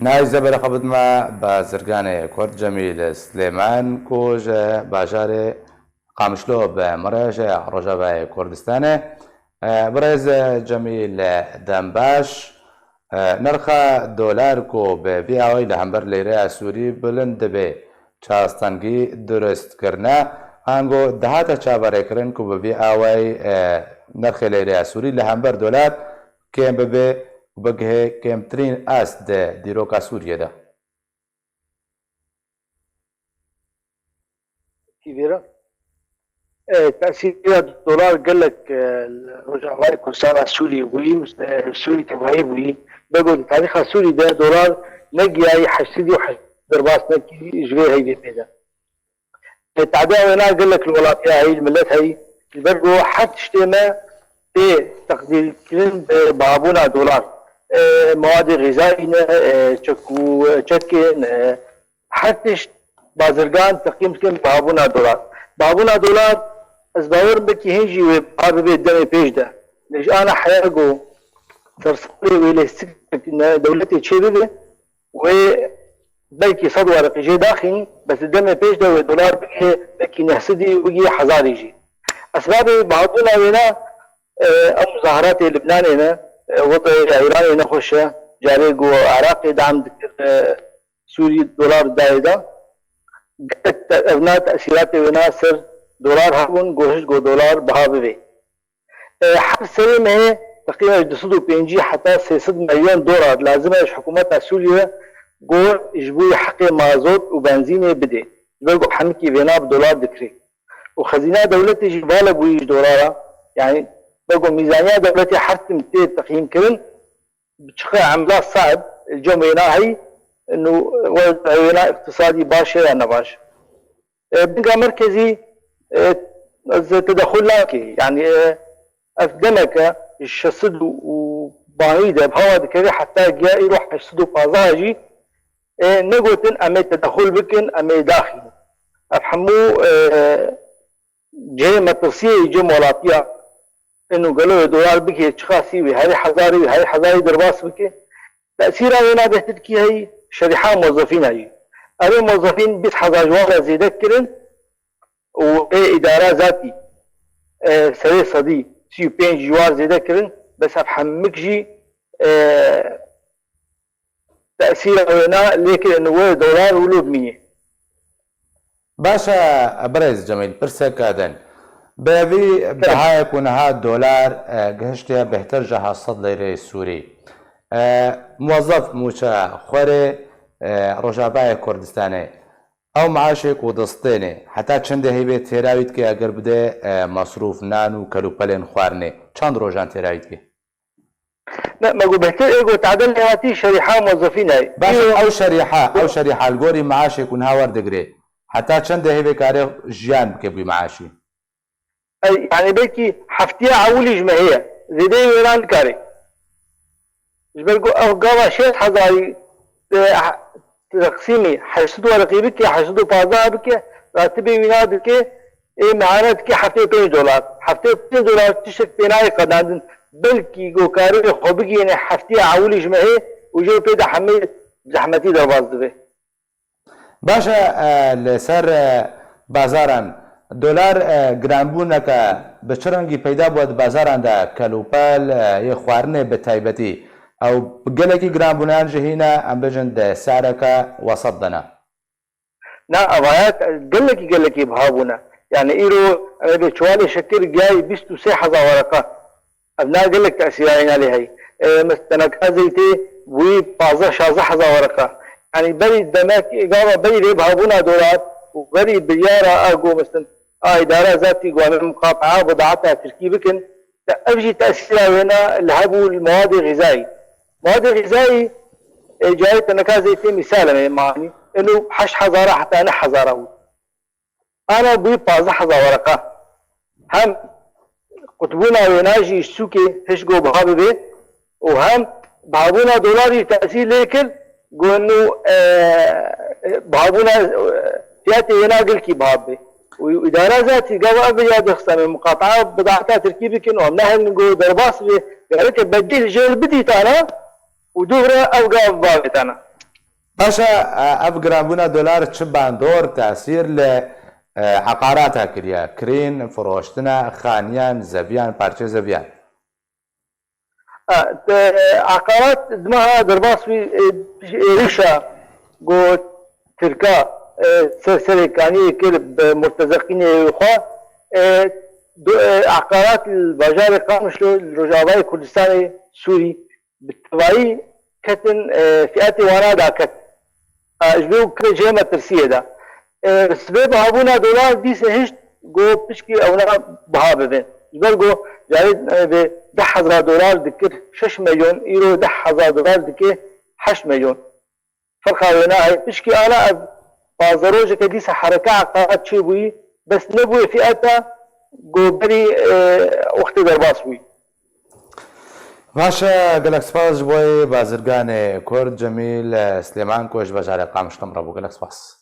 نای زبر خبت ما بازرگان کرد جمیل سلیمان کوژ باجار قامشلو به مرج رجبای کردستانه برز جمیل دنباش نرخ دلار کو به بیاوی لهمبر لیره سوری بلند به چاستانگی درست کرنا آنگو دهات چابره کرن کو به بیاوی نرخ لیره سوری لهمبر دلار کم به بگه کمترین است دیروکا سوریه ده. كبيرة. تأثير الدولار قال لك رجع كردستان السوري السوري تبعي وي بقول تاريخ السوري ده دولار نجي أي حسيدي وحضرباس نجي جوي هي بيدا. التعبئة هنا قال لك الولايات هاي الملات هاي برضو حتى اشتما في تقدير كلين بابونا دولار مواد غذائية تشكين حتى بازرگان تقييم كم بابونا دولار از باور بكي هنجي وبعض الدم بيش ده ليش انا حيرجو ترسلي ويلستك دولتي تشيبه وبلكي صد ورقي جي داخلي بس الدم بيش ده والدولار بكي نحسدي ويجي حزار يجي اسباب بعضنا هنا او مظاهرات لبنان هنا وضع ايراني هنا خوشه جاري جو عراقي دعم سوري دولار دايدا ابناء تاثيرات وناصر دولار هون جوهش جو دولار بهابه حق سليم هي تقريبا 250 حتى 600 مليون دولار لازم حكومتنا سوريا جو يجبوا حق مازوت وبنزين بدي بيقول حمكي بينا بدولار دكري وخزينه دولتي جباله بويج دولار يعني بقول ميزانيه دولتي حتى 200 تقييم كرن بتشقى عملها صعب الجمعه هي انه وضعنا اقتصادي باشا يعني باش بقى مركزي تدخل لك يعني أقدمك الشصد وبعيدة بهوا ذكري حتى جاء يروح الشصد فازاجي نقولن أمي تدخل بكن أمي داخل أفهموا جاي مترسيه يجي مولاتيا إنه قالوا دولار بكي تشخاصي وهاي حزاري درباس بكي تأثيرها هنا بهتركي هي شريحة موظفين هاي هذول موظفين بس حزاجوها زي ذكرن وإدارة ذاتي سري صدي سيو بين جوار زي ذكرن بس أفهمك جي تأثير هنا لكن إنه دولار ولود مية باشا برز جميل برسك هذا بابي بهاي يكون هذا دولار جهشتها بهتر جها صد ليرة سوري موظف موشا خوري رجابای کردستانه او معاشك ودستينه حتى چند هيبه تيراويت كي اگر بده مصروف نان و كلوپلن خوارنه چند روزان تيراويت كي لا ما قلت ايغو تعدل هاتي شريحه موظفين هاي بس او شريحه الغوري معاشك ونها وردغري حتى چند هيبه كاره جيان كبي معاشي يعني بيكي حفتيه عولي جمعيه زي دي ويران كاري جبرقو او قوا شيخ حضاري تقسيمي حشدو ورقي بك حشدو بازار بك راتبي وينا بك اي معانات كي حفتي $5 حفتي $5 تشك بيناي قدان بلكي جو كاري خوبكي يعني حفتي عولي جمعي وجو بيدا حمي زحمتي درباز دبي باشا لسر بازاران دولار گرانبونك بچرنگي پیدا بود بازاران دا کلوپال يخوارنه بتايبتي او بقلكي جرامبونان جهينا ام بجند سعرك وصدنا نا ابايات قلكي بهابونا يعني ايرو انا بشوالي شكر جاي 23 ورقه ابناء قلك تاثيرين عليه مستنك زيتي وي 15 ورقه يعني بري دمك اجابه بري بهابونا دولار وبري بيارة اقو مثلا اداره ذاتي قوام مقاطعه بضاعتها تركيبكن ابجي تاثيرها هنا الهبو المواد الغذائيه مواد غذائي جاية نكازي مثال معني انه حش حزارة حتى انا حزارة انا بي 15 ورقة هم قطبونا وناجي السوكي هشقو بهابي وهم بهابونا دولاري تأثير ليكل قو انه بهابونا فياتي يناقل كي بهابي وإدارة ذاتي قالوا أبي يا دخسة من مقاطعة بضاعتها تركيبك إنه نحن نقول درباس قالك بدي الجيل بدي تانا ودورة أو قاف بابتنا باشا اف گرانبونا دلار چ باندور تاثیر ل عقاراتها كريا كرين فروشتنا خانيان زبيان بارچه زبيان عقارات دمها درباسوي ريشا جو تركا سرسركاني كلب مرتزقين خوا عقارات الباجار قامشلو الرجاوي كردستان سوري بالتبعي كتن فئات وانا كت اجبو كل جيمة ترسية دا سبب هابونا دولار دي سهشت جو بشكي اونا بها ببين جبل جو جاريد ب 10,000 دولار دكر 6 مليون ايرو 10,000 دولار دكر 8 مليون فرق هنا هي بشكي انا بازاروجه كديس حركه عقارات شي بوي بس نبوي فئتها جو بري وقت درباس بوي باشا قالك سپاس بوي بازرگان كرد جميل سليمان كوش بجاري قامشتم ربو قالك سپاس